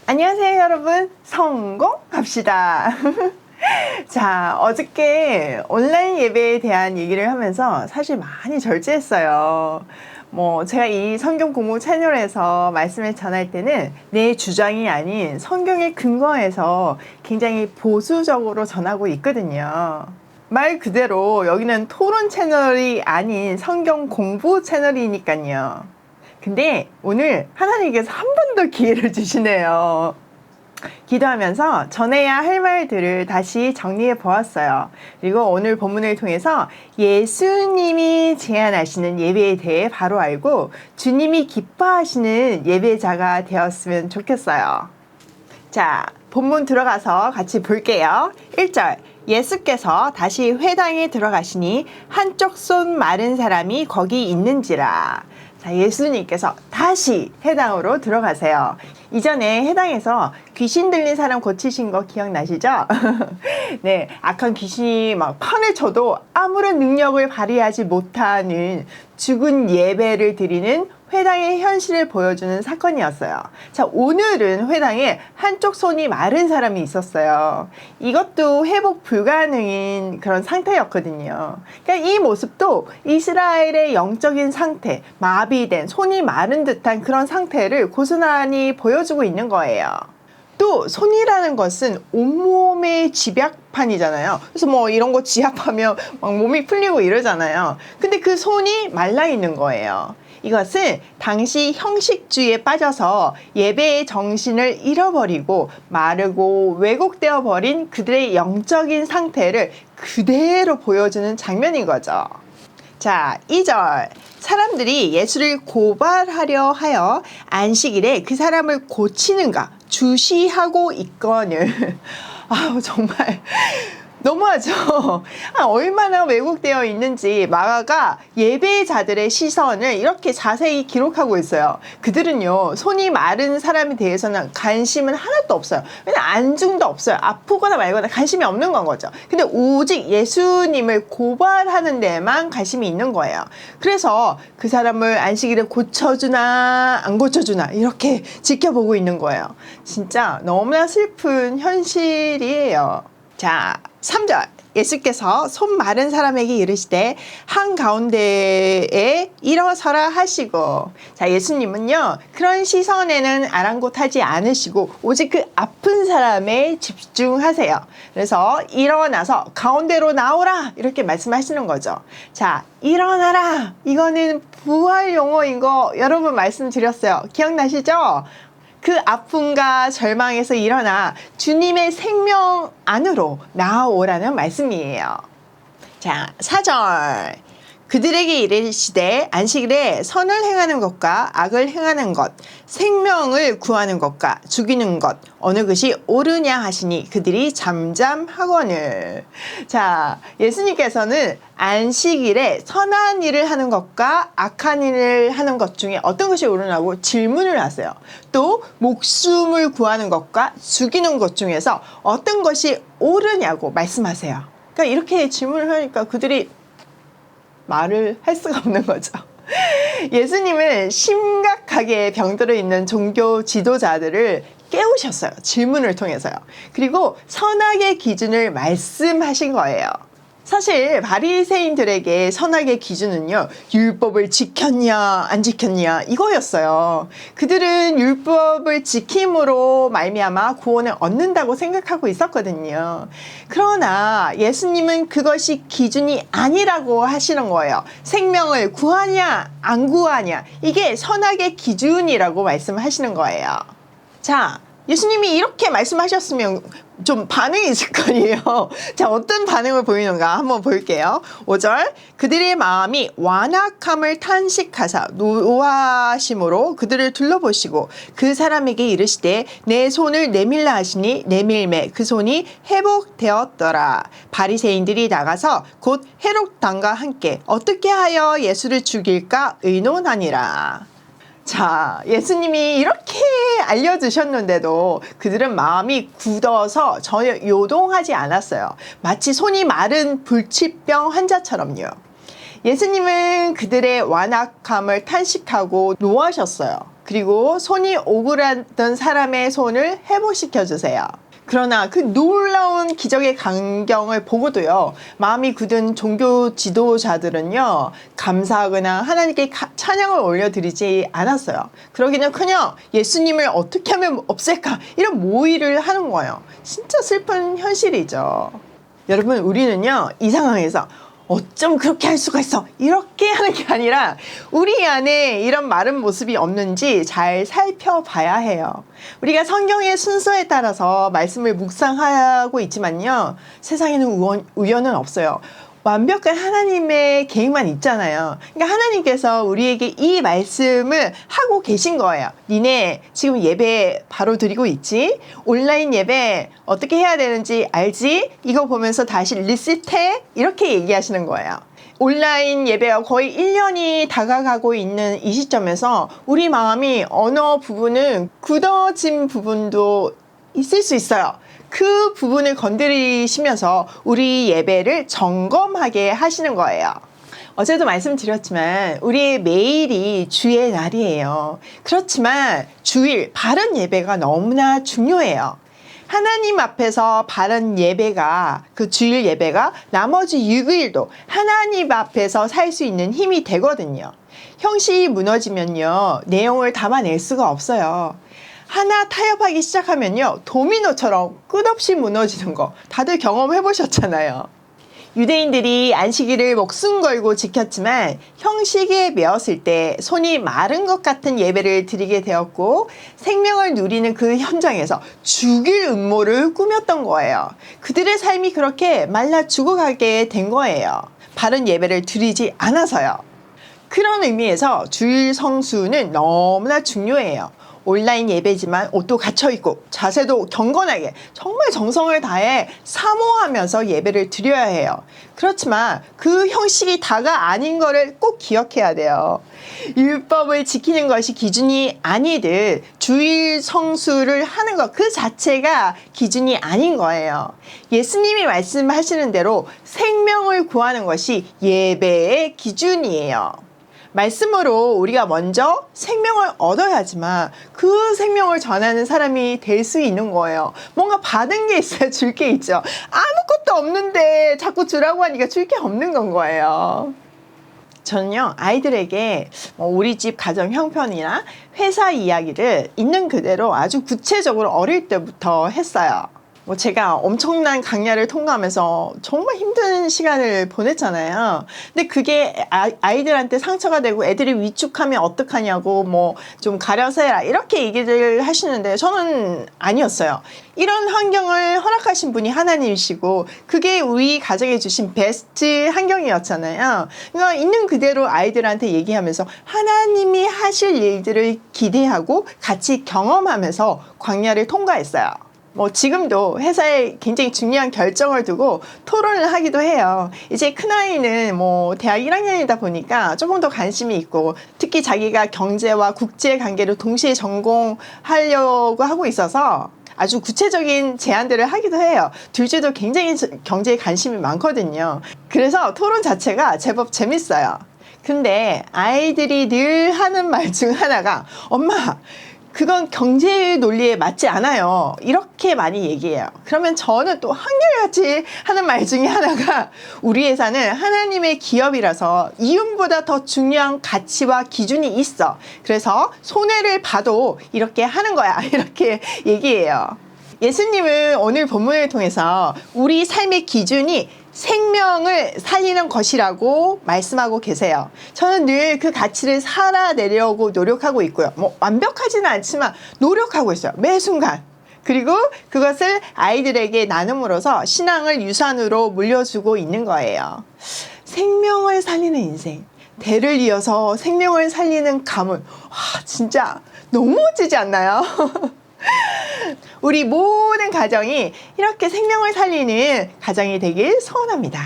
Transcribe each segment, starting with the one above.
안녕하세요 여러분, 성공합시다. 자, 어저께 온라인 예배에 대한 얘기를 하면서 사실 많이 절제했어요. 제가 이 성경 공부 채널에서 말씀을 전할 때는 내 주장이 아닌 성경에 근거해서 굉장히 보수적으로 전하고 있거든요. 말 그대로 여기는 토론 채널이 아닌 성경 공부 채널이니까요. 근데 오늘 하나님께서 한 번 더 기회를 주시네요. 기도하면서 전해야 할 말들을 다시 정리해 보았어요. 그리고 오늘 본문을 통해서 예수님이 제안하시는 예배에 대해 바로 알고 주님이 기뻐하시는 예배자가 되었으면 좋겠어요. 자, 본문 들어가서 같이 볼게요. 1절, 예수께서 다시 회당에 들어가시니 한쪽 손 마른 사람이 거기 있는지라. 자, 예수님께서 다시 회당으로 들어가세요. 이전에 해당에서 귀신 들린 사람 고치신 거 기억나시죠? 네, 악한 귀신이 막 판을 쳐도 아무런 능력을 발휘하지 못하는 죽은 예배를 드리는 회당의 현실을 보여주는 사건이었어요. 자, 오늘은 회당에 한쪽 손이 마른 사람이 있었어요. 이것도 회복 불가능인 그런 상태였거든요. 그러니까 이 모습도 이스라엘의 영적인 상태, 마비된 손이 마른 듯한 그런 상태를 고스란히 보여주고 있는 거예요. 또 손이라는 것은 온몸의 집약판이잖아요. 그래서 이런 거 지압하면 막 몸이 풀리고 이러잖아요. 근데 그 손이 말라 있는 거예요. 이것은 당시 형식주의에 빠져서 예배의 정신을 잃어버리고 마르고 왜곡되어 버린 그들의 영적인 상태를 그대로 보여주는 장면인 거죠. 자, 2절. 사람들이 예수를 고발하려 하여 안식일에 그 사람을 고치는가 주시하고 있거늘. 정말 너무하죠. 얼마나 왜곡되어 있는지 마가가 예배자들의 시선을 이렇게 자세히 기록하고 있어요. 그들은요, 손이 마른 사람에 대해서는 관심은 하나도 없어요. 왜냐면 안중도 없어요. 아프거나 말거나 관심이 없는 건 거죠. 근데 오직 예수님을 고발하는 데만 관심이 있는 거예요. 그래서 그 사람을 안식일에 고쳐주나 안 고쳐주나 이렇게 지켜보고 있는 거예요. 진짜 너무나 슬픈 현실이에요. 자, 3절. 예수께서 손 마른 사람에게 이르시되 한가운데에 일어서라 하시고. 자, 예수님은요 그런 시선에는 아랑곳하지 않으시고 오직 그 아픈 사람에 집중하세요. 그래서 일어나서 가운데로 나오라 이렇게 말씀하시는 거죠. 자, 일어나라, 이거는 부활 용어인 거 여러분 말씀드렸어요. 기억나시죠? 그 아픔과 절망에서 일어나 주님의 생명 안으로 나아오라는 말씀이에요. 자, 4절. 그들에게 이르시되 안식일에 선을 행하는 것과 악을 행하는 것, 생명을 구하는 것과 죽이는 것 어느 것이 옳으냐 하시니 그들이 잠잠하거늘. 자, 예수님께서는 안식일에 선한 일을 하는 것과 악한 일을 하는 것 중에 어떤 것이 옳으냐고 질문을 하세요. 또 목숨을 구하는 것과 죽이는 것 중에서 어떤 것이 옳으냐고 말씀하세요. 그러니까 이렇게 질문을 하니까 그들이 말을 할 수가 없는 거죠. 예수님은 심각하게 병들어 있는 종교 지도자들을 깨우셨어요. 질문을 통해서요. 그리고 선악의 기준을 말씀하신 거예요. 사실 바리새인들에게 선악의 기준은요, 율법을 지켰냐 안 지켰냐 이거였어요. 그들은 율법을 지킴으로 말미암아 구원을 얻는다고 생각하고 있었거든요. 그러나 예수님은 그것이 기준이 아니라고 하시는 거예요. 생명을 구하냐 안 구하냐, 이게 선악의 기준이라고 말씀하시는 거예요. 자, 예수님이 이렇게 말씀하셨으면 좀 반응이 있을 거 아니에요. 자, 어떤 반응을 보이는가 한번 볼게요. 5절. 그들의 마음이 완악함을 탄식하사 노하심으로 그들을 둘러보시고 그 사람에게 이르시되 내 손을 내밀라 하시니 내밀매 그 손이 회복되었더라. 바리새인들이 나가서 곧 헤롯당과 함께 어떻게 하여 예수를 죽일까 의논하니라. 자, 예수님이 이렇게 알려주셨는데도 그들은 마음이 굳어서 전혀 요동하지 않았어요. 마치 손이 마른 불치병 환자처럼요. 예수님은 그들의 완악함을 탄식하고 노하셨어요. 그리고 손이 오그라든 사람의 손을 회복시켜 주세요. 그러나 그 놀라운 기적의 광경을 보고도요, 마음이 굳은 종교 지도자들은요, 감사하거나 하나님께 찬양을 올려드리지 않았어요. 그러기는커녕 예수님을 어떻게 하면 없앨까, 이런 모의를 하는 거예요. 진짜 슬픈 현실이죠. 여러분, 우리는요, 이 상황에서 어쩜 그렇게 할 수가 있어, 이렇게 하는 게 아니라 우리 안에 이런 마른 모습이 없는지 잘 살펴봐야 해요. 우리가 성경의 순서에 따라서 말씀을 묵상하고 있지만요, 세상에는 우연은 없어요. 완벽한 하나님의 계획만 있잖아요. 그러니까 하나님께서 우리에게 이 말씀을 하고 계신 거예요. 니네 지금 예배 바로 드리고 있지? 온라인 예배 어떻게 해야 되는지 알지? 이거 보면서 다시 리셋해? 이렇게 얘기하시는 거예요. 온라인 예배가 거의 1년이 다가가고 있는 이 시점에서 우리 마음이 어느 부분은 굳어진 부분도 있을 수 있어요. 그 부분을 건드리시면서 우리 예배를 점검하게 하시는 거예요. 어제도 말씀드렸지만 우리의 매일이 주의 날이에요. 그렇지만 주일 바른 예배가 너무나 중요해요. 하나님 앞에서 바른 예배가, 그 주일 예배가 나머지 6일도 하나님 앞에서 살 수 있는 힘이 되거든요. 형식이 무너지면요, 내용을 담아낼 수가 없어요. 하나 타협하기 시작하면요, 도미노처럼 끝없이 무너지는 거 다들 경험해 보셨잖아요. 유대인들이 안식일을 목숨 걸고 지켰지만 형식에 매었을 때 손이 마른 것 같은 예배를 드리게 되었고, 생명을 누리는 그 현장에서 죽일 음모를 꾸몄던 거예요. 그들의 삶이 그렇게 말라 죽어가게 된 거예요. 바른 예배를 드리지 않아서요. 그런 의미에서 주일 성수는 너무나 중요해요. 온라인 예배지만 옷도 갇혀있고 자세도 경건하게 정말 정성을 다해 사모하면서 예배를 드려야 해요. 그렇지만 그 형식이 다가 아닌 거를 꼭 기억해야 돼요. 율법을 지키는 것이 기준이 아니듯 주일 성수를 하는 것 그 자체가 기준이 아닌 거예요. 예수님이 말씀하시는 대로 생명을 구하는 것이 예배의 기준이에요. 말씀으로 우리가 먼저 생명을 얻어야지만 그 생명을 전하는 사람이 될 수 있는 거예요. 뭔가 받은 게 있어야 줄 게 있죠. 아무것도 없는데 자꾸 주라고 하니까 줄 게 없는 건 거예요. 저는요, 아이들에게 우리 집 가정 형편이나 회사 이야기를 있는 그대로 아주 구체적으로 어릴 때부터 했어요. 제가 엄청난 강야를 통과하면서 정말 힘든 시간을 보냈잖아요. 근데 그게 아이들한테 상처가 되고 애들이 위축하면 어떡하냐고 좀 가려서 해라 이렇게 얘기를 하시는데 저는 아니었어요. 이런 환경을 허락하신 분이 하나님이시고 그게 우리 가정에 주신 베스트 환경이었잖아요. 그러니까 있는 그대로 아이들한테 얘기하면서 하나님이 하실 일들을 기대하고 같이 경험하면서 광야를 통과했어요. 지금도 회사에 굉장히 중요한 결정을 두고 토론을 하기도 해요. 이제 큰아이는 대학 1학년이다 보니까 조금 더 관심이 있고, 특히 자기가 경제와 국제 관계를 동시에 전공하려고 하고 있어서 아주 구체적인 제안들을 하기도 해요. 둘째도 굉장히 경제에 관심이 많거든요. 그래서 토론 자체가 제법 재밌어요. 근데 아이들이 늘 하는 말 중 하나가 엄마, 그건 경제 논리에 맞지 않아요. 이렇게 많이 얘기해요. 그러면 저는 또 한결같이 하는 말 중에 하나가 우리 회사는 하나님의 기업이라서 이윤보다 더 중요한 가치와 기준이 있어. 그래서 손해를 봐도 이렇게 하는 거야. 이렇게 얘기해요. 예수님은 오늘 본문을 통해서 우리 삶의 기준이 생명을 살리는 것이라고 말씀하고 계세요. 저는 늘 그 가치를 살아내려고 노력하고 있고요. 완벽하지는 않지만 노력하고 있어요. 매 순간. 그리고 그것을 아이들에게 나눔으로써 신앙을 유산으로 물려주고 있는 거예요. 생명을 살리는 인생. 대를 이어서 생명을 살리는 가문. 와, 진짜 너무 멋지지 않나요? 우리 모든 가정이 이렇게 생명을 살리는 가정이 되길 소원합니다.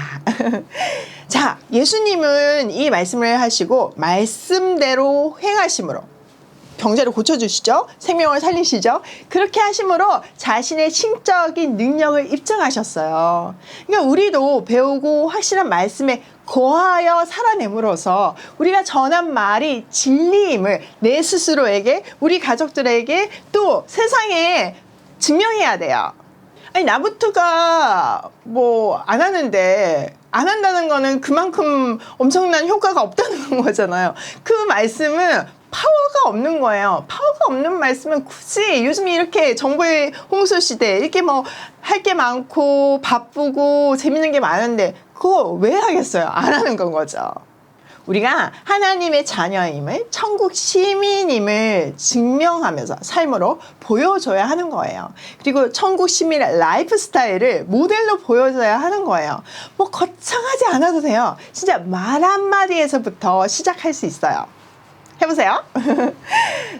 자, 예수님은 이 말씀을 하시고 말씀대로 행하심으로 경제를 고쳐주시죠. 생명을 살리시죠. 그렇게 하심으로 자신의 신적인 능력을 입증하셨어요. 그러니까 우리도 배우고 확실한 말씀에 거하여 살아냄으로써 우리가 전한 말이 진리임을 내 스스로에게, 우리 가족들에게, 또 세상에 증명해야 돼요. 아니, 나부터가 뭐 안 하는데, 안 한다는 거는 그만큼 엄청난 효과가 없다는 거잖아요. 그 말씀은 파워가 없는 거예요. 파워가 없는 말씀은 굳이 요즘 이렇게 정보의 홍수 시대, 이렇게 뭐 할 게 많고 바쁘고 재밌는 게 많은데 그거 왜 하겠어요? 안 하는 건 거죠. 우리가 하나님의 자녀임을, 천국 시민임을 증명하면서 삶으로 보여줘야 하는 거예요. 그리고 천국 시민의 라이프 스타일을 모델로 보여줘야 하는 거예요. 뭐 거창하지 않아도 돼요. 진짜 말 한마디에서부터 시작할 수 있어요. 해보세요.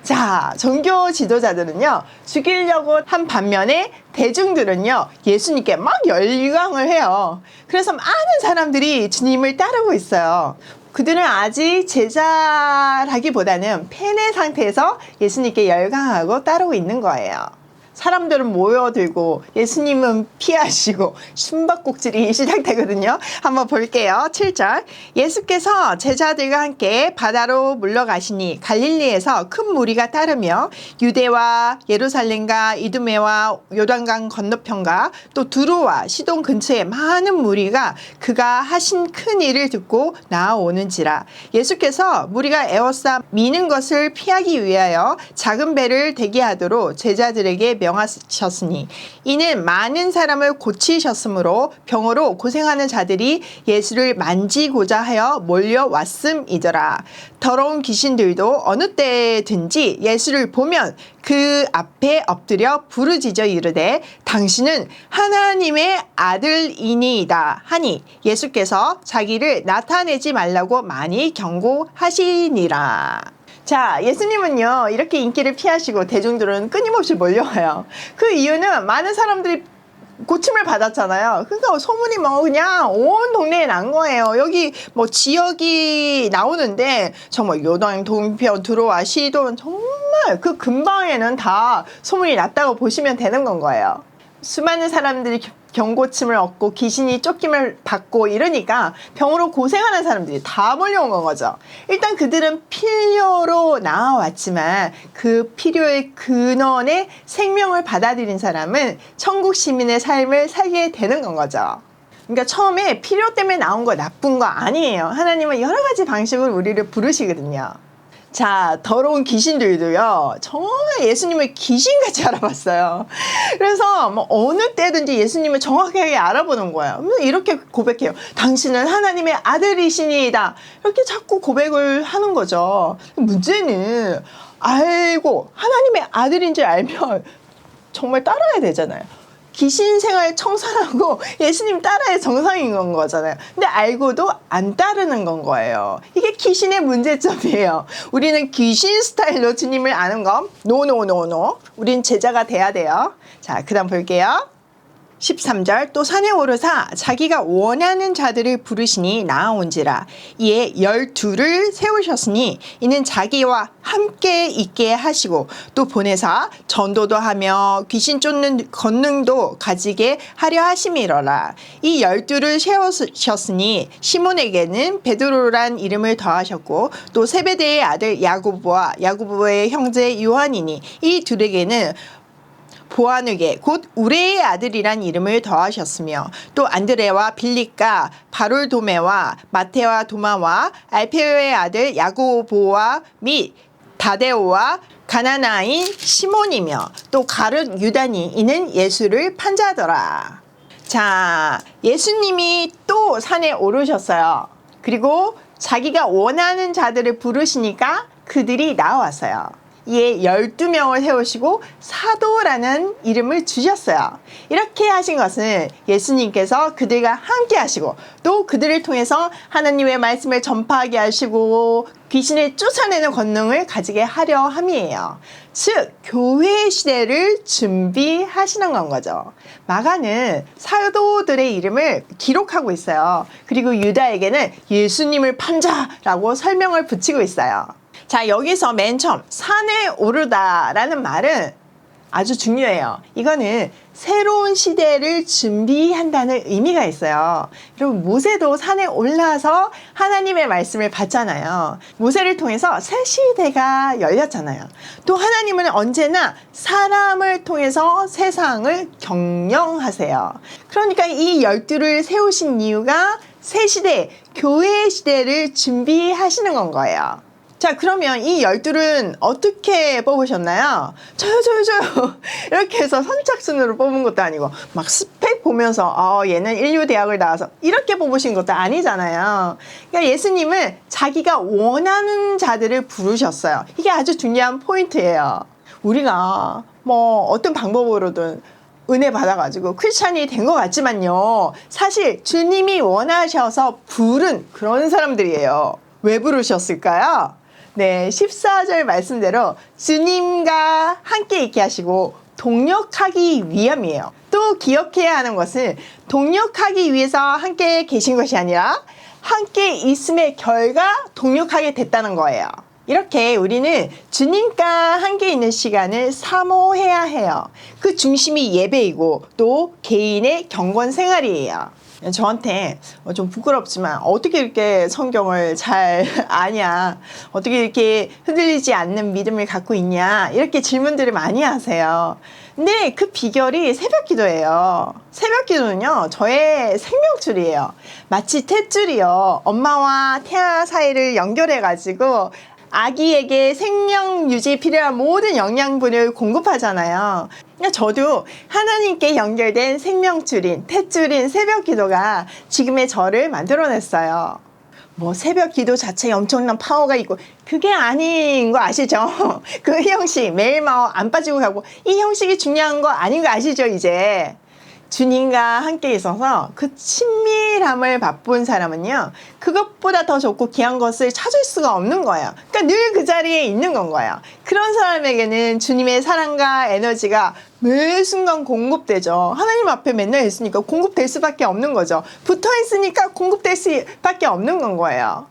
자, 종교 지도자들은요, 죽이려고 한 반면에 대중들은요, 예수님께 막 열광을 해요. 그래서 많은 사람들이 주님을 따르고 있어요. 그들은 아직 제자라기보다는 팬의 상태에서 예수님께 열광하고 따르고 있는 거예요. 사람들은 모여들고 예수님은 피하시고 숨바꼭질이 시작되거든요. 한번 볼게요. 7절. 예수께서 제자들과 함께 바다로 물러가시니 갈릴리에서 큰 무리가 따르며 유대와 예루살렘과 이두메와 요단강 건너편과 또 두로와 시돈 근처에 많은 무리가 그가 하신 큰 일을 듣고 나아오는지라. 예수께서 무리가 에워싸 미는 것을 피하기 위하여 작은 배를 대기하도록 제자들에게 명하셨으니 이는 많은 사람을 고치셨으므로 병으로 고생하는 자들이 예수를 만지고자 하여 몰려왔음이더라. 더러운 귀신들도 어느 때든지 예수를 보면 그 앞에 엎드려 부르짖어 이르되 당신은 하나님의 아들이니이다 하니 예수께서 자기를 나타내지 말라고 많이 경고하시니라. 자, 예수님은요, 이렇게 인기를 피하시고 대중들은 끊임없이 몰려와요. 그 이유는 많은 사람들이 고침을 받았잖아요. 그러니까 소문이 뭐 그냥 온 동네에 난 거예요. 여기 뭐 지역이 나오는데 정말 요단 동편 두로와 시돈 정말 그 근방에는 다 소문이 났다고 보시면 되는 건 거예요. 수많은 사람들이 경고침을 얻고 귀신이 쫓김을 받고 이러니까 병으로 고생하는 사람들이 다 몰려온 건 거죠. 일단 그들은 필요로 나와왔지만 그 필요의 근원의 생명을 받아들인 사람은 천국 시민의 삶을 살게 되는 건 거죠. 그러니까 처음에 필요 때문에 나온 거 나쁜 거 아니에요. 하나님은 여러 가지 방식으로 우리를 부르시거든요. 자, 더러운 귀신들도요, 정말 예수님을 귀신같이 알아봤어요. 그래서 뭐 어느 때든지 예수님을 정확하게 알아보는 거예요. 이렇게 고백해요. 당신은 하나님의 아들이시니이다. 이렇게 자꾸 고백을 하는 거죠. 문제는 알고 하나님의 아들인 줄 알면 정말 따라야 되잖아요. 귀신 생활 청산하고 예수님 따라야 정상인 건 거잖아요. 근데 알고도 안 따르는 건 거예요. 이게 귀신의 문제점이에요. 우리는 귀신 스타일로 주님을 아는 건 노노노노. 우린 제자가 돼야 돼요. 자, 그 다음 볼게요. 13절. 또 산에 오르사 자기가 원하는 자들을 부르시니 나아온지라. 이에 12를 세우셨으니 이는 자기와 함께 있게 하시고 또 보내사 전도도 하며 귀신 쫓는 권능도 가지게 하려 하심이러라. 이 12를 세우셨으니 시몬에게는 베드로란 이름을 더하셨고 또 세베대의 아들 야고보와 야고보의 형제 요한이니 이 둘에게는 보아누게 곧 우레의 아들이란 이름을 더하셨으며 또 안드레와 빌립과 바롤도메와 마테와 도마와 알페오의 아들 야고보와 및 다데오와 가나나인 시몬이며 또 가룟 유다니 이는 예수를 판자더라. 자, 예수님이 또 산에 오르셨어요. 그리고 자기가 원하는 자들을 부르시니까 그들이 나왔어요. 이에 12명을 세우시고 사도라는 이름을 주셨어요. 이렇게 하신 것은 예수님께서 그들과 함께 하시고 또 그들을 통해서 하나님의 말씀을 전파하게 하시고 귀신을 쫓아내는 권능을 가지게 하려 함이에요. 즉 교회 시대를 준비하시는 건 거죠. 마가는 사도들의 이름을 기록하고 있어요. 그리고 유다에게는 예수님을 판자라고 설명을 붙이고 있어요. 자, 여기서 맨 처음 산에 오르다라는 말은 아주 중요해요. 이거는 새로운 시대를 준비한다는 의미가 있어요. 여러분, 모세도 산에 올라서 하나님의 말씀을 받잖아요. 모세를 통해서 새 시대가 열렸잖아요. 또 하나님은 언제나 사람을 통해서 세상을 경영하세요. 그러니까 이 12를 세우신 이유가 새 시대, 교회 시대를 준비하시는 건 거예요. 자, 그러면 이 12은 어떻게 뽑으셨나요? 저요. 이렇게 해서 선착순으로 뽑은 것도 아니고, 막 스펙 보면서, 얘는 인류대학을 나와서, 이렇게 뽑으신 것도 아니잖아요. 그러니까 예수님은 자기가 원하는 자들을 부르셨어요. 이게 아주 중요한 포인트예요. 우리가 뭐 어떤 방법으로든 은혜 받아가지고 크리스찬이 된 것 같지만요. 사실 주님이 원하셔서 부른 그런 사람들이에요. 왜 부르셨을까요? 네, 14절 말씀대로 주님과 함께 있게 하시고 동역하기 위함이에요. 또 기억해야 하는 것은 동역하기 위해서 함께 계신 것이 아니라 함께 있음의 결과 동역하게 됐다는 거예요. 이렇게 우리는 주님과 함께 있는 시간을 사모해야 해요. 그 중심이 예배이고 또 개인의 경건 생활이에요. 저한테 좀 부끄럽지만 어떻게 이렇게 성경을 잘 아냐, 어떻게 이렇게 흔들리지 않는 믿음을 갖고 있냐, 이렇게 질문들을 많이 하세요. 근데 그 비결이 새벽기도예요. 새벽기도는요, 저의 생명줄이에요. 마치 탯줄이요, 엄마와 태아 사이를 연결해가지고 아기에게 생명 유지에 필요한 모든 영양분을 공급하잖아요. 저도 하나님께 연결된 생명줄인, 탯줄인 새벽 기도가 지금의 저를 만들어냈어요. 뭐 새벽 기도 자체에 엄청난 파워가 있고 그게 아닌 거 아시죠? 그 형식 매일 안 빠지고 가고 이 형식이 중요한 거 아닌 거 아시죠 이제? 주님과 함께 있어서 그 친밀함을 맛본 사람은요, 그것보다 더 좋고 귀한 것을 찾을 수가 없는 거예요. 그러니까 늘 그 자리에 있는 건 거예요. 그런 사람에게는 주님의 사랑과 에너지가 매 순간 공급되죠. 하나님 앞에 맨날 있으니까 공급될 수밖에 없는 거죠. 붙어 있으니까 공급될 수밖에 없는 건 거예요.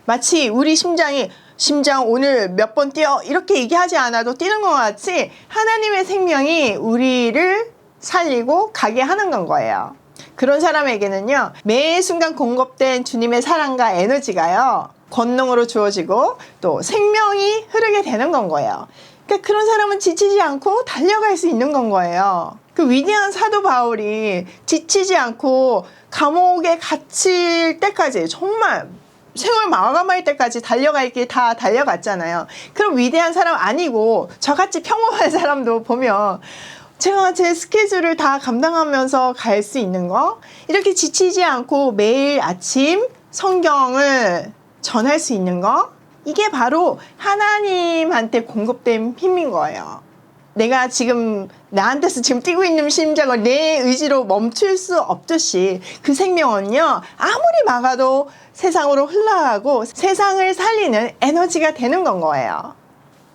마치 우리 심장 오늘 몇 번 뛰어 이렇게 얘기하지 않아도 뛰는 것 같이 하나님의 생명이 우리를 살리고 가게 하는 건 거예요. 그런 사람에게는요, 매 순간 공급된 주님의 사랑과 에너지가요, 권능으로 주어지고 또 생명이 흐르게 되는 건 거예요. 그러니까 그런 사람은 지치지 않고 달려갈 수 있는 건 거예요. 그 위대한 사도 바울이 지치지 않고 감옥에 갇힐 때까지 정말 생을 마감할 때까지 달려갈 길 다 달려갔잖아요. 그럼 위대한 사람 아니고 저같이 평범한 사람도 보면 제가 제 스케줄을 다 감당하면서 갈 수 있는 거, 이렇게 지치지 않고 매일 아침 성경을 전할 수 있는 거, 이게 바로 하나님한테 공급된 힘인 거예요. 내가 지금 나한테서 지금 뛰고 있는 심장을 내 의지로 멈출 수 없듯이 그 생명은요, 아무리 막아도 세상으로 흘러가고 세상을 살리는 에너지가 되는 건 거예요.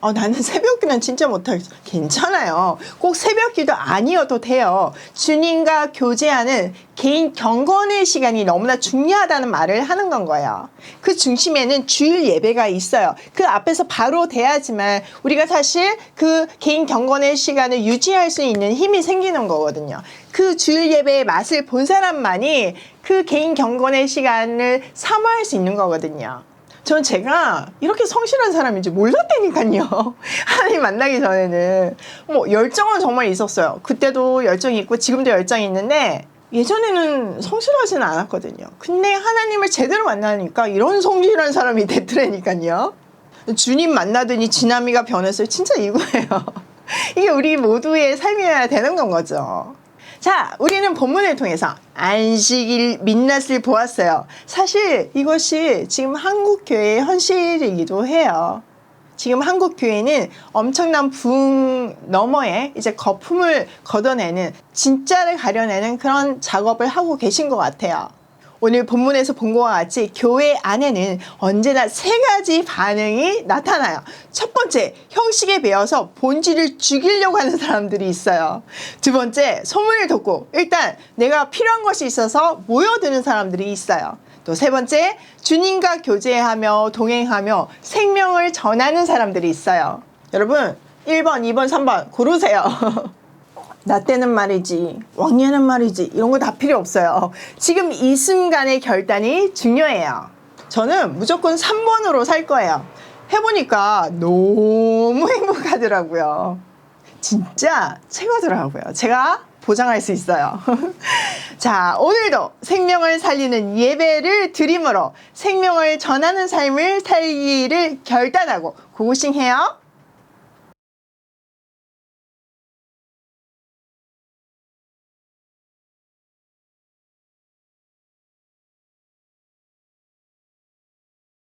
나는 새벽기도는 진짜 못하겠어. 괜찮아요. 꼭 새벽기도 아니어도 돼요. 주님과 교제하는 개인 경건의 시간이 너무나 중요하다는 말을 하는 건 거예요. 그 중심에는 주일 예배가 있어요. 그 앞에서 바로 돼야지만 우리가 사실 그 개인 경건의 시간을 유지할 수 있는 힘이 생기는 거거든요. 그 주일 예배의 맛을 본 사람만이 그 개인 경건의 시간을 사모할 수 있는 거거든요. 전 제가 이렇게 성실한 사람인지 몰랐다니까요. 하나님 만나기 전에는 뭐 열정은 정말 있었어요. 그때도 열정이 있고 지금도 열정이 있는데 예전에는 성실하지는 않았거든요. 근데 하나님을 제대로 만나니까 이런 성실한 사람이 됐더라니까요. 주님 만나더니 지나미가 변했어요. 진짜 이거예요. 이게 우리 모두의 삶이어야 되는 건 거죠. 자, 우리는 본문을 통해서 안식일 민낯을 보았어요. 사실 이것이 지금 한국교회의 현실이기도 해요. 지금 한국교회는 엄청난 부흥 너머에 이제 거품을 걷어내는, 진짜를 가려내는 그런 작업을 하고 계신 것 같아요. 오늘 본문에서 본 것과 같이 교회 안에는 언제나 세 가지 반응이 나타나요. 첫 번째, 형식에 배어서 본질을 죽이려고 하는 사람들이 있어요. 두 번째, 소문을 듣고 일단 내가 필요한 것이 있어서 모여드는 사람들이 있어요. 또 세 번째, 주님과 교제하며 동행하며 생명을 전하는 사람들이 있어요. 여러분, 1번, 2번, 3번 고르세요. 나 때는 말이지, 왕년은 말이지, 이런 거 다 필요 없어요. 지금 이 순간의 결단이 중요해요. 저는 무조건 3번으로 살 거예요. 해보니까 너무 행복하더라고요. 진짜 최고더라고요. 제가 보장할 수 있어요. 자, 오늘도 생명을 살리는 예배를 드림으로 생명을 전하는 삶을 살기를 결단하고 고고싱해요.